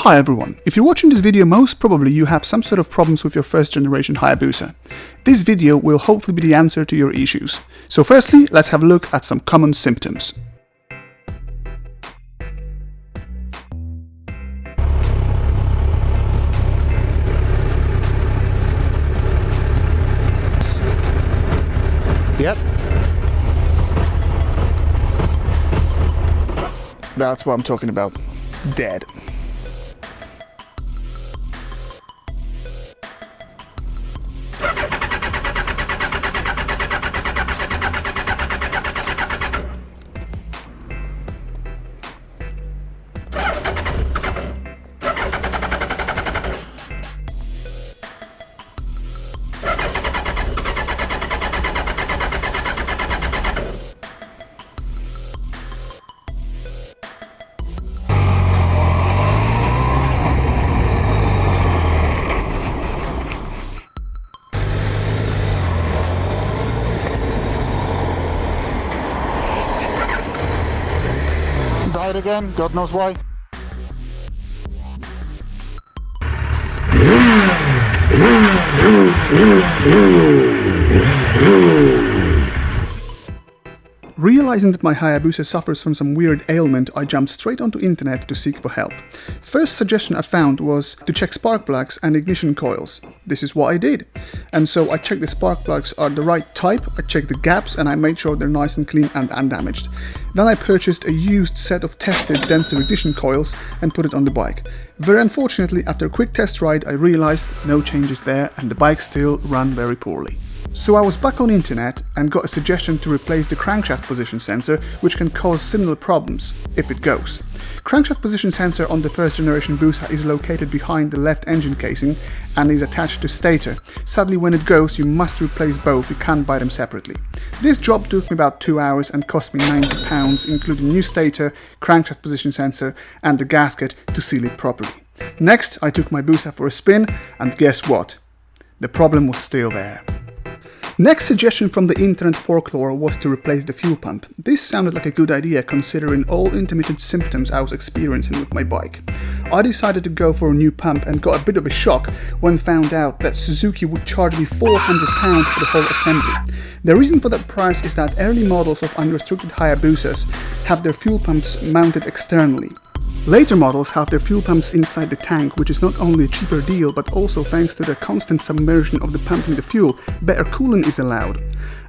Hi everyone, if you're watching this video, most probably you have some sort of problems with your first generation Hayabusa. This video will hopefully be the answer to your issues. So firstly, let's have a look at some common symptoms. Yep. That's what I'm talking about. Dead. Died again, God knows why. Realizing that my Hayabusa suffers from some weird ailment, I jumped straight onto internet to seek for help. First suggestion I found was to check spark plugs and ignition coils. This is what I did. And so I checked the spark plugs are the right type, I checked the gaps, and I made sure they're nice and clean and undamaged. Then I purchased a used set of tested denser ignition coils and put it on the bike. Very unfortunately, after a quick test ride, I realized no changes there and the bike still ran very poorly. So I was back on internet and got a suggestion to replace the crankshaft position sensor, which can cause similar problems, if it goes. Crankshaft position sensor on the first generation Busa is located behind the left engine casing and is attached to stator. Sadly, when it goes, you must replace both, you can't buy them separately. This job took me about 2 hours and cost me £90, including new stator, crankshaft position sensor and the gasket to seal it properly. Next, I took my Busa for a spin and guess what? The problem was still there. Next suggestion from the internet folklore was to replace the fuel pump. This sounded like a good idea considering all intermittent symptoms I was experiencing with my bike. I decided to go for a new pump and got a bit of a shock when found out that Suzuki would charge me £400 for the whole assembly. The reason for that price is that early models of unrestricted Hayabusas have their fuel pumps mounted externally. Later models have their fuel pumps inside the tank, which is not only a cheaper deal, but also thanks to the constant submersion of the pumping the fuel, better cooling is allowed.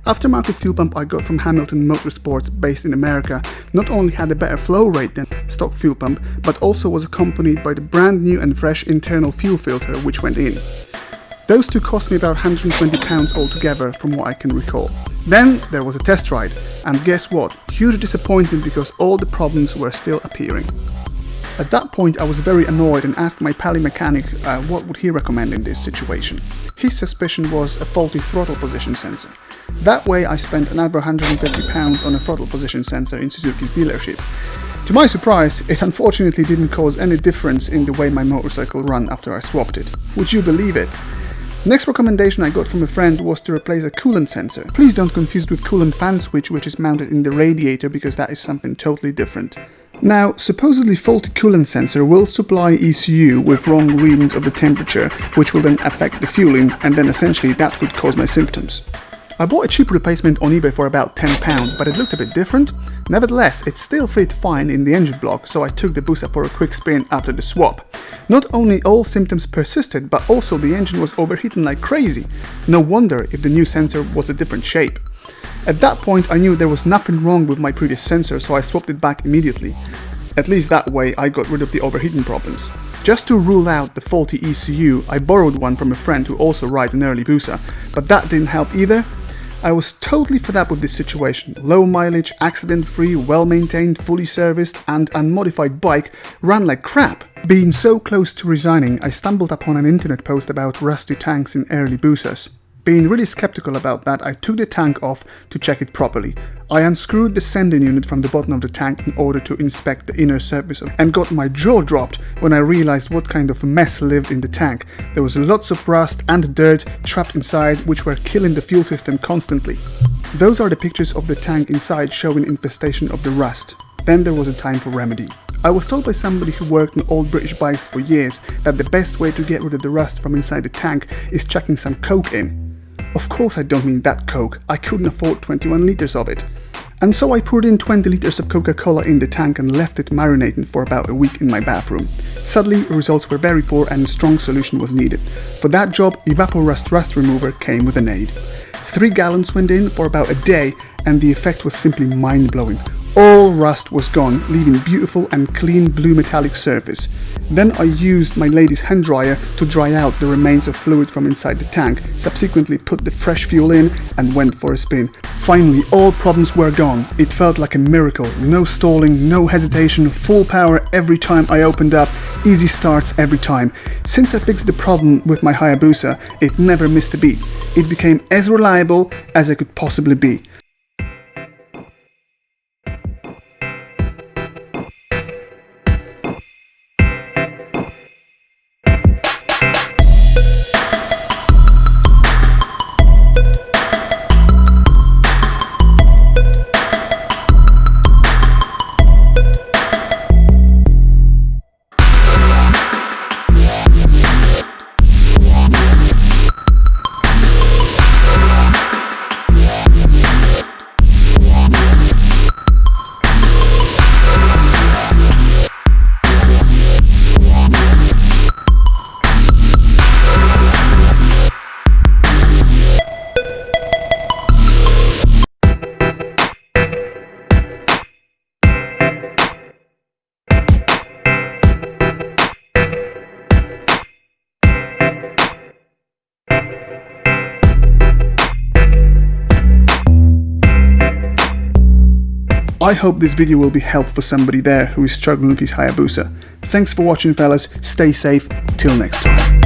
Aftermarket fuel pump I got from Hamilton Motorsports based in America not only had a better flow rate than stock fuel pump, but also was accompanied by the brand new and fresh internal fuel filter which went in. Those two cost me about £120 altogether from what I can recall. Then there was a test ride, and guess what? Huge disappointment because all the problems were still appearing. At that point I was very annoyed and asked my pally mechanic what would he recommend in this situation. His suspicion was a faulty throttle position sensor. That way I spent another £150 on a throttle position sensor in Suzuki's dealership. To my surprise, it unfortunately didn't cause any difference in the way my motorcycle ran after I swapped it. Would you believe it? Next recommendation I got from a friend was to replace a coolant sensor. Please don't confuse with coolant fan switch, which is mounted in the radiator, because that is something totally different. Now, supposedly faulty coolant sensor will supply ECU with wrong readings of the temperature, which will then affect the fueling, and then essentially that could cause my symptoms. I bought a cheap replacement on eBay for about £10, but it looked a bit different. Nevertheless, it still fit fine in the engine block, so I took the Busa for a quick spin after the swap. Not only all symptoms persisted, but also the engine was overheating like crazy. No wonder if the new sensor was a different shape. At that point I knew there was nothing wrong with my previous sensor, so I swapped it back immediately. At least that way I got rid of the overheating problems. Just to rule out the faulty ECU, I borrowed one from a friend who also rides an early Busa, but that didn't help either. I was totally fed up with this situation. Low mileage, accident-free, well-maintained, fully serviced and unmodified bike ran like crap. Being so close to resigning, I stumbled upon an internet post about rusty tanks in early Busas. Being really skeptical about that, I took the tank off to check it properly. I unscrewed the sending unit from the bottom of the tank in order to inspect the inner surface and got my jaw dropped when I realized what kind of mess lived in the tank. There was lots of rust and dirt trapped inside, which were killing the fuel system constantly. Those are the pictures of the tank inside showing infestation of the rust. Then there was a time for remedy. I was told by somebody who worked on old British bikes for years that the best way to get rid of the rust from inside the tank is chucking some Coke in. Of course I don't mean that Coke, I couldn't afford 21 litres of it. And so I poured in 20 litres of Coca-Cola in the tank and left it marinating for about a week in my bathroom. Sadly, results were very poor and a strong solution was needed. For that job, Evaporust Rust Remover came with an aid. 3 gallons went in for about a day and the effect was simply mind-blowing. All rust was gone, leaving beautiful and clean blue metallic surface. Then I used my lady's hand dryer to dry out the remains of fluid from inside the tank, subsequently put the fresh fuel in and went for a spin. Finally, all problems were gone. It felt like a miracle. No stalling, no hesitation, full power every time I opened up, easy starts every time. Since I fixed the problem with my Hayabusa, it never missed a beat. It became as reliable as it could possibly be. I hope this video will be helpful for somebody there who is struggling with his Hayabusa. Thanks for watching fellas, stay safe, till next time.